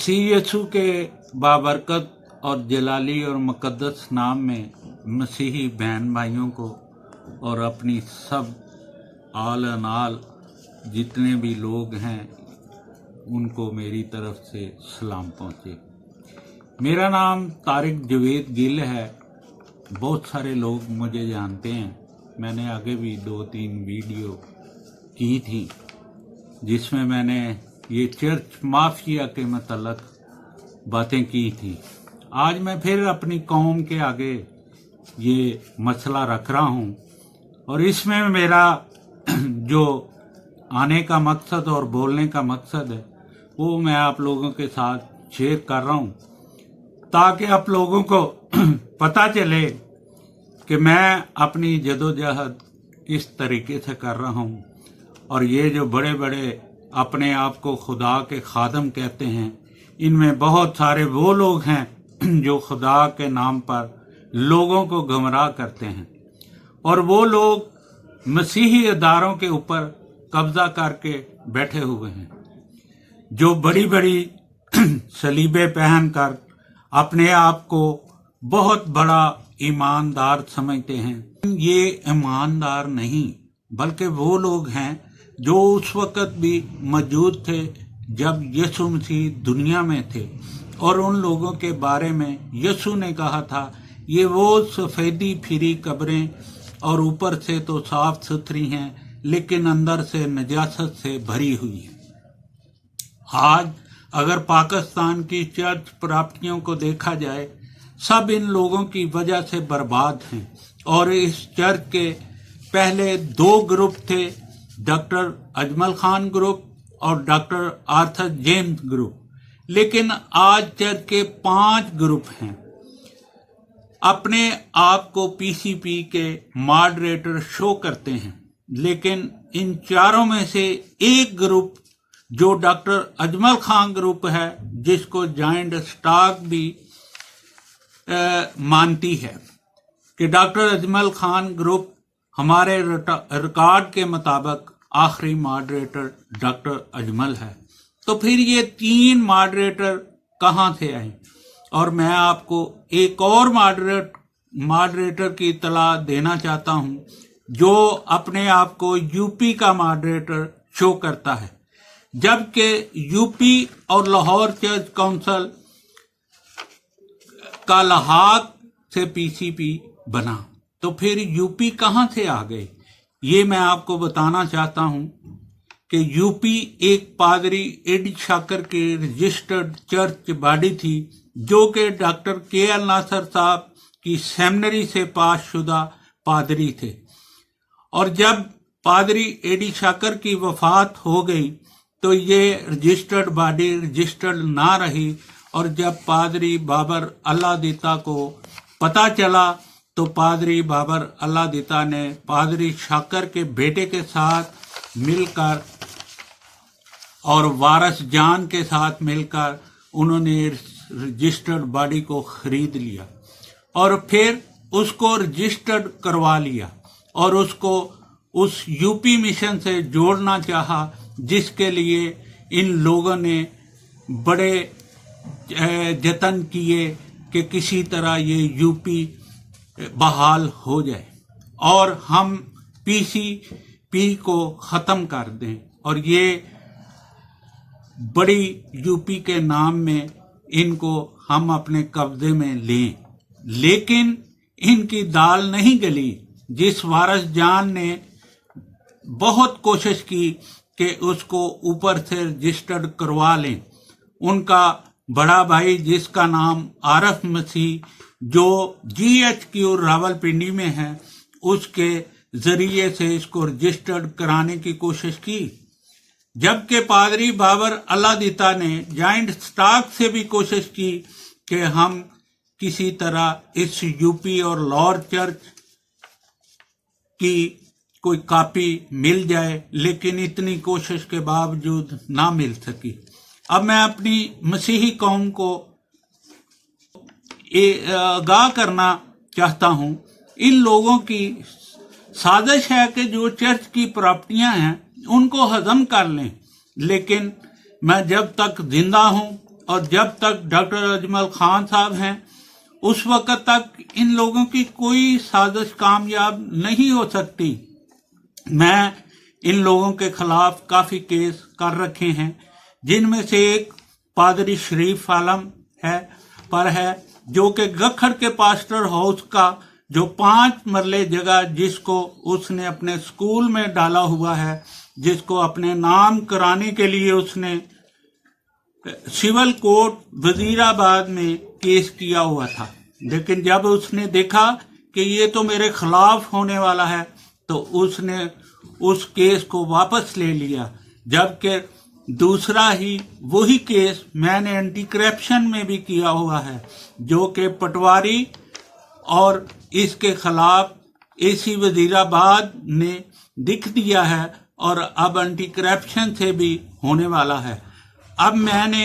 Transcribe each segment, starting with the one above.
मसीह यसू के बाबरकत और जलाली और मुकद्दस नाम में मसीही बहन भाइयों को और अपनी सब आल अनाल जितने भी लोग हैं उनको मेरी तरफ से सलाम पहुँचे। मेरा नाम तारिक जवेद गिल है। बहुत सारे लोग मुझे जानते हैं। मैंने आगे भी 2-3 वीडियो की थी जिसमें मैंने ये चर्च माफिया के मतलब बातें की थी। आज मैं फिर अपनी कौम के आगे ये मसला रख रहा हूँ और इसमें मेरा जो आने का मकसद और बोलने का मकसद है वो मैं आप लोगों के साथ शेयर कर रहा हूँ ताकि आप लोगों को पता चले कि मैं अपनी जदोजहद किस तरीके से कर रहा हूँ। और ये जो बड़े बड़े अपने आप को खुदा के खादम कहते हैं, इनमें बहुत सारे वो लोग हैं जो खुदा के नाम पर लोगों को गुमराह करते हैं और वो लोग मसीही इदारों के ऊपर कब्जा करके बैठे हुए हैं, जो बड़ी बड़ी सलीबे पहनकर अपने आप को बहुत बड़ा ईमानदार समझते हैं। ये ईमानदार नहीं बल्कि वो लोग हैं जो उस वक़्त भी मौजूद थे जब यीशु मसीह दुनिया में थे, और उन लोगों के बारे में यीशु ने कहा था ये वो सफ़ेदी फिरी कब्रें और ऊपर से तो साफ सुथरी हैं लेकिन अंदर से नजासत से भरी हुई हैं। आज अगर पाकिस्तान की चर्च प्रॉपर्टियों को देखा जाए, सब इन लोगों की वजह से बर्बाद हैं। और इस चर्च के पहले 2 ग्रुप थे, डॉक्टर अजमल खान ग्रुप और डॉक्टर आर्थर जेम्स ग्रुप, लेकिन आज चर्च के 5 ग्रुप हैं। अपने आप को पीसीपी के मॉडरेटर शो करते हैं, लेकिन इन चारों में से एक ग्रुप जो डॉक्टर अजमल खान ग्रुप है, जिसको जॉइंट स्टॉक भी मानती है कि डॉक्टर अजमल खान ग्रुप हमारे रिकॉर्ड के मुताबिक आखिरी मॉडरेटर डॉक्टर अजमल है। तो फिर ये 3 मॉडरेटर कहाँ से आए? और मैं आपको एक और मॉडरेटर की इतला देना चाहता हूँ जो अपने आप को यूपी का मॉडरेटर शो करता है, जबकि यूपी और लाहौर चर्च काउंसिल का लहाक से पीसीपी बना। तो फिर यूपी कहाँ से आ गए? ये मैं आपको बताना चाहता हूँ कि यूपी एक पादरी एडी शाकर की रजिस्टर्ड चर्च बॉडी थी जो कि डॉक्टर के.एल. नासर साहब की सेमिनरी से पास शुदा पादरी थे। और जब पादरी एडी शाकर की वफात हो गई तो ये रजिस्टर्ड बॉडी रजिस्टर्ड ना रही, और जब पादरी बाबर अल्लाह दीता को पता चला तो पादरी बाबर अल्लाह दीता ने पादरी शाकर के बेटे के साथ मिलकर और वारस जान के साथ मिलकर उन्होंने रजिस्टर्ड बॉडी को खरीद लिया और फिर उसको रजिस्टर्ड करवा लिया और उसको उस यूपी मिशन से जोड़ना चाहा, जिसके लिए इन लोगों ने बड़े जतन किए कि किसी तरह ये यूपी बहाल हो जाए और हम पीसीपी को ख़त्म कर दें और ये बड़ी यूपी के नाम में इनको हम अपने कब्जे में लें। लेकिन इनकी दाल नहीं गली। जिस वारस जान ने बहुत कोशिश की कि उसको ऊपर से रजिस्टर्ड करवा लें, उनका बड़ा भाई जिसका नाम आरफ मसीह जो GHQ रावलपिंडी में है, उसके जरिए से इसको रजिस्टर्ड कराने की कोशिश की, जबकि पादरी बाबर अल्लाह दीता ने जॉइंट स्टॉक से भी कोशिश की कि हम किसी तरह इस यूपी और लाहौर चर्च की कोई कॉपी मिल जाए, लेकिन इतनी कोशिश के बावजूद ना मिल सकी। अब मैं अपनी मसीही कौम को आगाह करना चाहता हूँ, इन लोगों की साजिश है कि जो चर्च की प्रॉपर्टियां हैं उनको हजम कर लें, लेकिन मैं जब तक जिंदा हूं और जब तक डॉक्टर अजमल खान साहब हैं उस वक्त तक इन लोगों की कोई साजिश कामयाब नहीं हो सकती। मैं इन लोगों के खिलाफ काफी केस कर रखे हैं, जिनमें से एक पादरी शरीफ आलम है जो कि गखड़ के पास्टर हाउस का जो 5 मरले जगह जिसको उसने अपने स्कूल में डाला हुआ है, जिसको अपने नाम कराने के लिए उसने सिविल कोर्ट वजीराबाद में केस किया हुआ था। लेकिन जब उसने देखा कि ये तो मेरे खिलाफ होने वाला है तो उसने उस केस को वापस ले लिया। जबकि दूसरा ही वही केस मैंने एंटी करप्शन में भी किया हुआ है, जो कि पटवारी और इसके खिलाफ एसी वजीराबाद ने लिख दिया है और अब एंटी करप्शन से भी होने वाला है। अब मैंने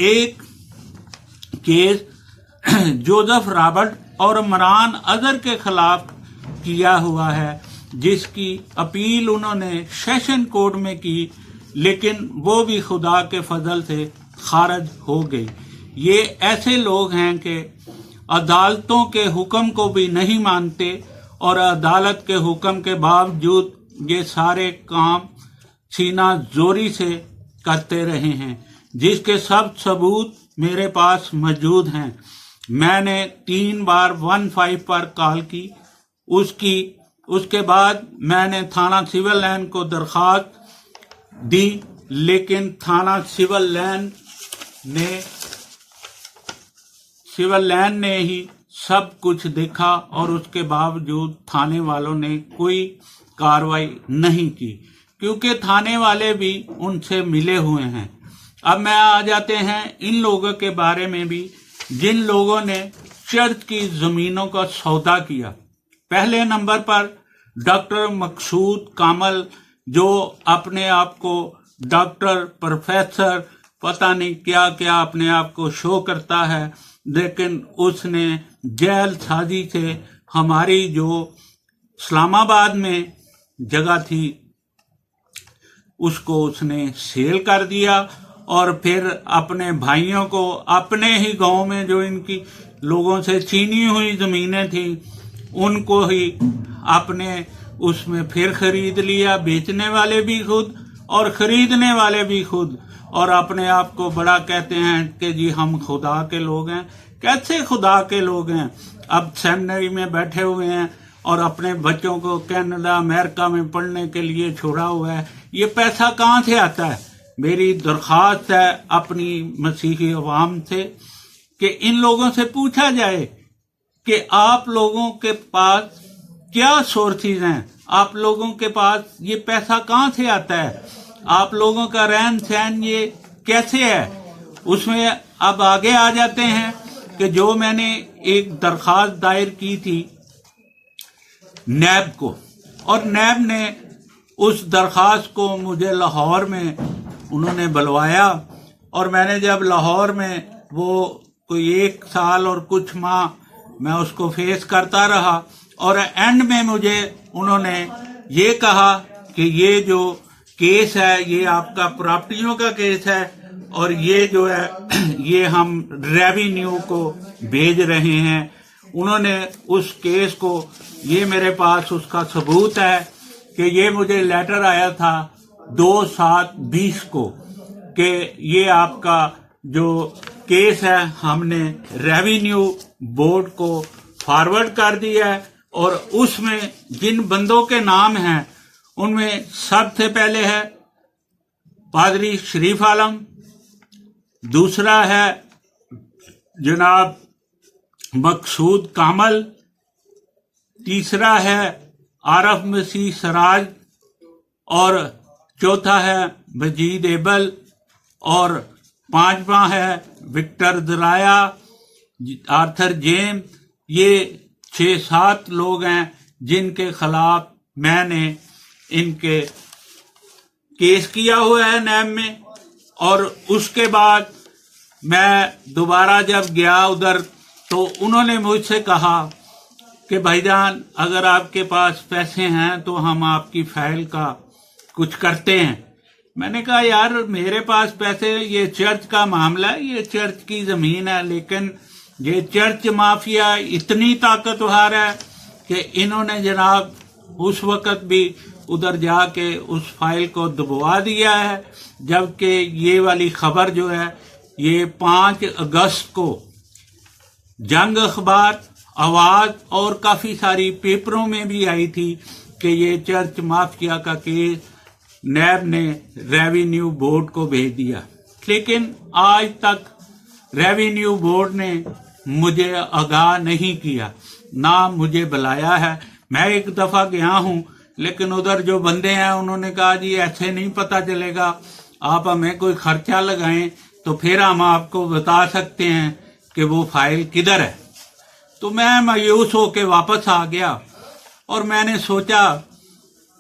एक केस जोसेफ रॉबर्ट और इमरान अजहर के खिलाफ किया हुआ है, जिसकी अपील उन्होंने सेशन कोर्ट में की, लेकिन वो भी खुदा के फजल से खारिज हो गई। ये ऐसे लोग हैं कि अदालतों के हुक्म को भी नहीं मानते और अदालत के हुक्म के बावजूद ये सारे काम सीना जोरी से करते रहे हैं, जिसके सब सबूत मेरे पास मौजूद हैं। मैंने 3 बार 15 पर कॉल की, उसके बाद मैंने थाना सिविल लाइन को दरखास्त दी, लेकिन थाना सिविल लाइन ने ही सब कुछ देखा और उसके बावजूद थाने वालों ने कोई कार्रवाई नहीं की, क्योंकि थाने वाले भी उनसे मिले हुए हैं। अब मैं आ जाते हैं इन लोगों के बारे में भी जिन लोगों ने चर्च की जमीनों का सौदा किया। पहले नंबर पर डॉक्टर मकसूद कामल, जो अपने आप को डॉक्टर, प्रोफेसर, पता नहीं क्या क्या अपने आप को शो करता है, लेकिन उसने जेल साजी से हमारी जो इस्लामाबाद में जगह थी उसको उसने सेल कर दिया और फिर अपने भाइयों को अपने ही गांव में जो इनकी लोगों से छीनी हुई जमीनें थी उनको ही अपने उसमें फिर खरीद लिया, बेचने वाले भी खुद और खरीदने वाले भी खुद, और अपने आप को बड़ा कहते हैं कि जी हम खुदा के लोग हैं। कैसे खुदा के लोग हैं? अब सेमिनरी में बैठे हुए हैं और अपने बच्चों को कनाडा, अमेरिका में पढ़ने के लिए छोड़ा हुआ है। ये पैसा कहाँ से आता है? मेरी दरख्वास्त है अपनी मसीही अवाम से कि इन लोगों से पूछा जाए कि आप लोगों के पास क्या सोर्सेज हैं, आप लोगों के पास ये पैसा कहाँ से आता है, आप लोगों का रहन सहन ये कैसे है। उसमें अब आगे आ जाते हैं कि जो मैंने एक दरख्वास्त दायर की थी नैब को, और नैब ने उस दरख्वास्त को मुझे लाहौर में उन्होंने बुलवाया, और मैंने जब लाहौर में वो कोई 1 साल और कुछ माह मैं उसको फेस करता रहा, और एंड में मुझे उन्होंने ये कहा कि ये जो केस है ये आपका प्रॉपर्टियों का केस है और ये जो है ये हम रेवेन्यू को भेज रहे हैं। उन्होंने उस केस को, ये मेरे पास उसका सबूत है कि ये मुझे लेटर आया था 2/7/20 को कि ये आपका जो केस है हमने रेवेन्यू बोर्ड को फॉरवर्ड कर दिया है, और उसमें जिन बंदों के नाम हैं उनमें सबसे पहले है पादरी शरीफ आलम, दूसरा है जनाब मकसूद कामल, तीसरा है आरफ मसीह सराज, और चौथा है मजीद एबल, और 5वां है विक्टर दराया, आर्थर जेम। ये 6-7 लोग हैं जिनके खिलाफ मैंने इनके केस किया हुआ है नैब में। और उसके बाद मैं दोबारा जब गया उधर तो उन्होंने मुझसे कहा कि भाईजान अगर आपके पास पैसे हैं तो हम आपकी फाइल का कुछ करते हैं, میں نے کہا یار میرے پاس پیسے، یہ چرچ کا معاملہ ہے، یہ چرچ کی زمین ہے، لیکن یہ چرچ مافیا اتنی طاقتور ہے کہ انہوں نے جناب اس وقت بھی ادھر جا کے اس فائل کو دبوا دیا ہے، جبکہ یہ والی خبر جو ہے یہ 5 اگست کو جنگ اخبار، آواز اور کافی ساری پیپروں میں بھی آئی تھی کہ یہ چرچ مافیا کا کیس نیب نے ریونیو بورڈ کو بھیج دیا، لیکن آج تک ریونیو بورڈ نے مجھے آگاہ نہیں کیا، نہ مجھے بلایا ہے۔ میں ایک دفعہ گیا ہوں، لیکن ادھر جو بندے ہیں انہوں نے کہا جی ایسے نہیں پتہ چلے گا، آپ ہمیں کوئی خرچہ لگائیں تو پھر ہم آپ کو بتا سکتے ہیں کہ وہ فائل کدھر ہے۔ تو میں مایوس ہو کے واپس آ گیا، اور میں نے سوچا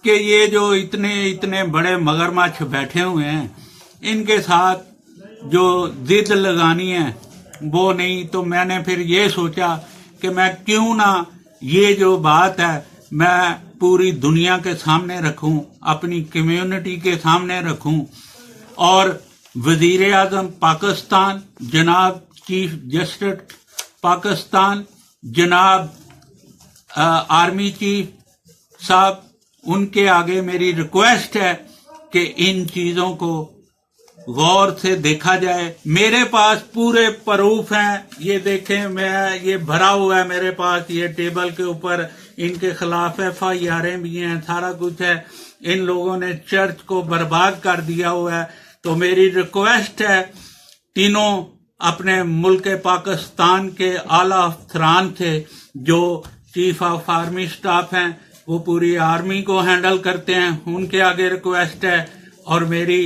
کہ یہ جو اتنے بڑے مگرمچھ بیٹھے ہوئے ہیں، ان کے ساتھ جو ضد لگانی ہے وہ نہیں، تو میں نے پھر یہ سوچا کہ میں کیوں نہ یہ جو بات ہے میں پوری دنیا کے سامنے رکھوں، اپنی کمیونٹی کے سامنے رکھوں، اور وزیر اعظم پاکستان جناب چیف جسٹس پاکستان جناب آرمی چیف صاحب، ان کے آگے میری ریکویسٹ ہے کہ ان چیزوں کو غور سے دیکھا جائے۔ میرے پاس پورے پروف ہیں، یہ دیکھیں، میں یہ بھرا ہوا ہے میرے پاس، یہ ٹیبل کے اوپر ان کے خلاف FIR بھی ہیں، سارا کچھ ہے۔ ان لوگوں نے چرچ کو برباد کر دیا ہوا ہے۔ تو میری ریکویسٹ ہے تینوں اپنے ملک پاکستان کے اعلیٰ افسران تھے، جو چیف آف آرمی سٹاف ہیں، وہ پوری آرمی کو ہینڈل کرتے ہیں، ان کے آگے ریکویسٹ ہے، اور میری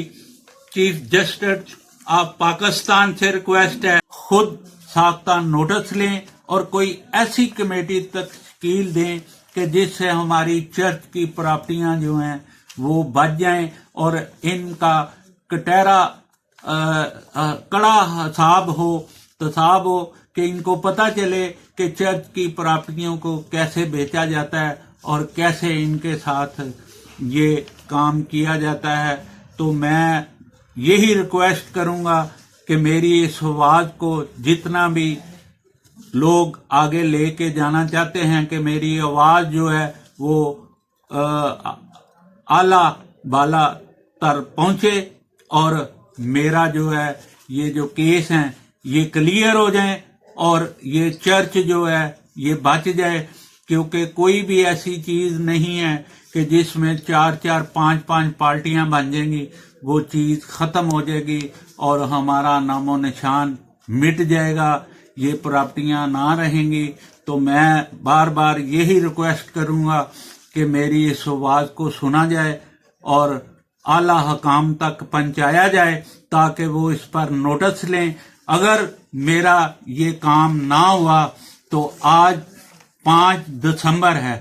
چیف جسٹس آف پاکستان سے ریکویسٹ ہے خود ساختہ نوٹس لیں اور کوئی ایسی کمیٹی تشکیل دیں کہ جس سے ہماری چرچ کی پراپرٹیاں جو ہیں وہ بچ جائیں، اور ان کا کٹہرا کڑا حساب ہو، تصاب ہو، کہ ان کو پتہ چلے کہ چرچ کی پراپرٹیوں کو کیسے بیچا جاتا ہے اور کیسے ان کے ساتھ یہ کام کیا جاتا ہے۔ تو میں یہی ریکویسٹ کروں گا کہ میری اس آواز کو جتنا بھی لوگ آگے لے کے جانا چاہتے ہیں کہ میری آواز جو ہے وہ اعلیٰ بالا تر پہنچے، اور میرا جو ہے یہ جو کیس ہیں یہ کلیئر ہو جائیں، اور یہ چرچ جو ہے یہ بچ جائے، کیونکہ کوئی بھی ایسی چیز نہیں ہے کہ جس میں 4 5 پارٹیاں بن جائیں گی، وہ چیز ختم ہو جائے گی اور ہمارا نام و نشان مٹ جائے گا، یہ پراپرٹیاں نہ رہیں گی۔ تو میں بار بار یہی ریکویسٹ کروں گا کہ میری اس آواز کو سنا جائے اور اعلیٰ حکام تک پہنچایا جائے، تاکہ وہ اس پر نوٹس لیں۔ اگر میرا یہ کام نہ ہوا تو آج 5 دسمبر ہے،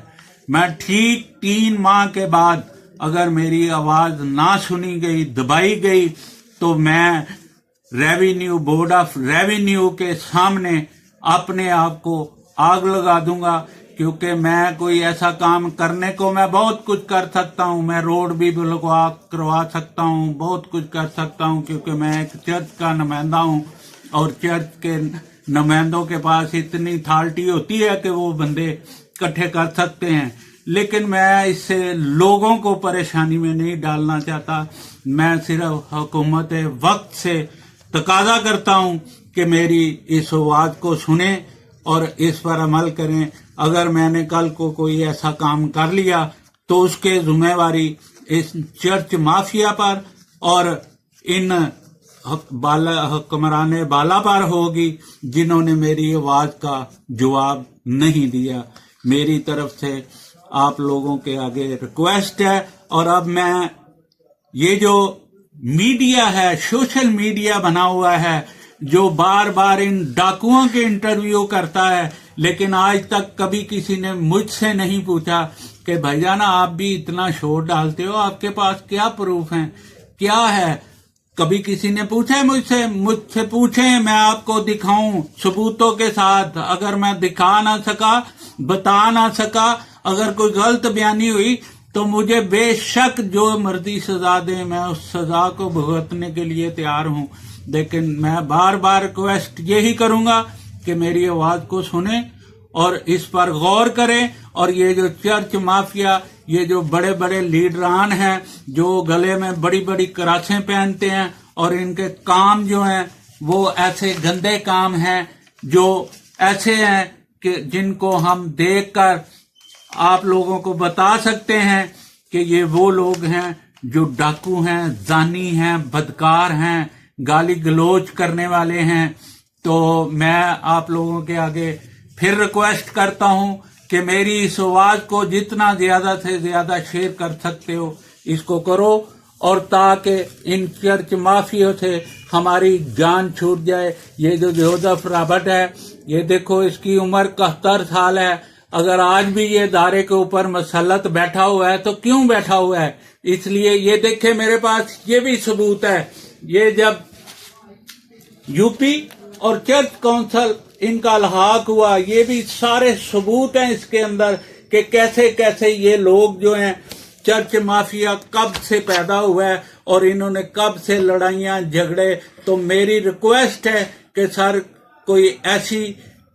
میں ٹھیک 3 ماہ کے بعد اگر میری آواز نہ سنی گئی، دبائی گئی، تو میں ریونیو بورڈ آف ریونیو کے سامنے اپنے آپ کو آگ لگا دوں گا، کیونکہ میں کوئی ایسا کام کرنے کو میں بہت کچھ کر سکتا ہوں، میں روڈ بھی کروا سکتا ہوں، بہت کچھ کر سکتا ہوں، کیونکہ میں ایک چرچ کا نمائندہ ہوں، اور چرچ کے نمائندوں کے پاس اتنی اتھارٹی ہوتی ہے کہ وہ بندے اکٹھے کر سکتے ہیں۔ لیکن میں اس سے لوگوں کو پریشانی میں نہیں ڈالنا چاہتا، میں صرف حکومت وقت سے تقاضا کرتا ہوں کہ میری اس آواز کو سنیں اور اس پر عمل کریں۔ اگر میں نے کل کو کوئی ایسا کام کر لیا تو اس کے ذمہ واری اس چرچ مافیا پر اور ان حکمران بالا پر ہوگی جنہوں نے میری آواز کا جواب نہیں دیا۔ میری طرف سے آپ لوگوں کے آگے ریکویسٹ ہے، اور اب میں یہ جو میڈیا ہے، سوشل میڈیا بنا ہوا ہے، جو بار بار ان ڈاکوؤں کے انٹرویو کرتا ہے، لیکن آج تک کبھی کسی نے مجھ سے نہیں پوچھا کہ بھائی جانا آپ بھی اتنا شور ڈالتے ہو، آپ کے پاس کیا پروف ہیں، کیا ہے؟ کبھی کسی نے پوچھا ہے مجھ سے پوچھیں، میں آپ کو دکھاؤں ثبوتوں کے ساتھ۔ اگر میں دکھا نہ سکا، بتا نہ سکا، اگر کوئی غلط بیانی ہوئی तो मुझे बेशक जो मर्जी सजा दें, मैं उस सजा को भुगतने के लिए तैयार हूं। लेकिन मैं बार बार रिक्वेस्ट यही करूंगा कि मेरी आवाज को सुने और इस पर गौर करें। और ये जो चर्च माफिया, ये जो बड़े बड़े लीडरान हैं जो गले में बड़ी बड़ी करासें पहनते हैं, और इनके काम जो हैं वो ऐसे गंदे काम हैं जो ऐसे हैं कि जिनको हम देखकर आप लोगों को बता सकते हैं कि ये वो लोग हैं जो डाकू हैं, जानी हैं, बदकार हैं, गाली गलोच करने वाले हैं। तो मैं आप लोगों के आगे फिर रिक्वेस्ट करता हूं कि मेरी इस आवाज को जितना ज्यादा से ज्यादा शेयर कर सकते हो इसको करो, और ताकि इन चर्च माफियों से हमारी जान छूट जाए। ये जो जोसेफ रॉबर्ट है, ये देखो इसकी उम्र 71 साल है। अगर आज भी ये दायरे के ऊपर मसलत बैठा हुआ है तो क्यों बैठा हुआ है? इसलिए ये देखे मेरे पास ये भी सबूत है। ये जब यूपी और चर्च काउंसिल इनका लहाक हुआ, ये भी सारे सबूत हैं इसके अंदर कि कैसे कैसे ये लोग जो हैं चर्च माफिया कब से पैदा हुआ है और इन्होंने कब से लड़ाइयां झगड़े। तो मेरी रिक्वेस्ट है कि सर कोई ऐसी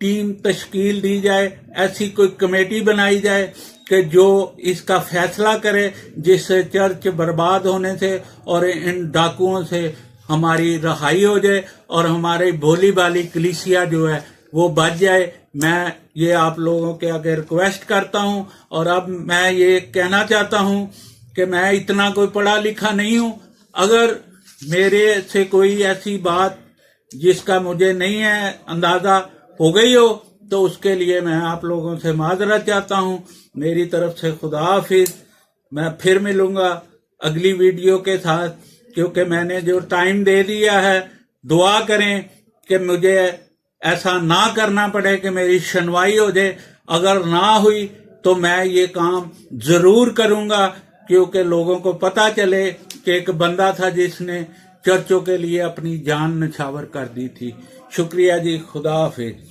टीम तश्कील दी जाए, ऐसी कोई कमेटी बनाई जाए कि जो इसका फैसला करे, जिससे चर्च बर्बाद होने से और इन डाकुओं से हमारी रहाई हो जाए और हमारी भोली भाली कलीसिया जो है वो बच जाए। मैं ये आप लोगों के आगे रिक्वेस्ट करता हूं। और अब मैं ये कहना चाहता हूं कि मैं इतना कोई पढ़ा लिखा नहीं हूं। अगर मेरे से कोई ऐसी बात जिसका मुझे नहीं है अंदाजा हो गई हो तो उसके लिए मैं आप लोगों से माजरत चाहता हूं। मेरी तरफ से खुदा हाफिज। मैं फिर मिलूंगा अगली वीडियो के साथ, क्योंकि मैंने जो टाइम दे दिया है, दुआ करें कि मुझे ऐसा ना करना पड़े कि मेरी सुनवाई हो जाए। अगर ना हुई तो मैं ये काम जरूर करूंगा, क्योंकि लोगों को पता चले कि एक बंदा था जिसने चर्चों के लिए अपनी जान न्यौछावर कर दी थी। शुक्रिया जी, खुदा हाफिज।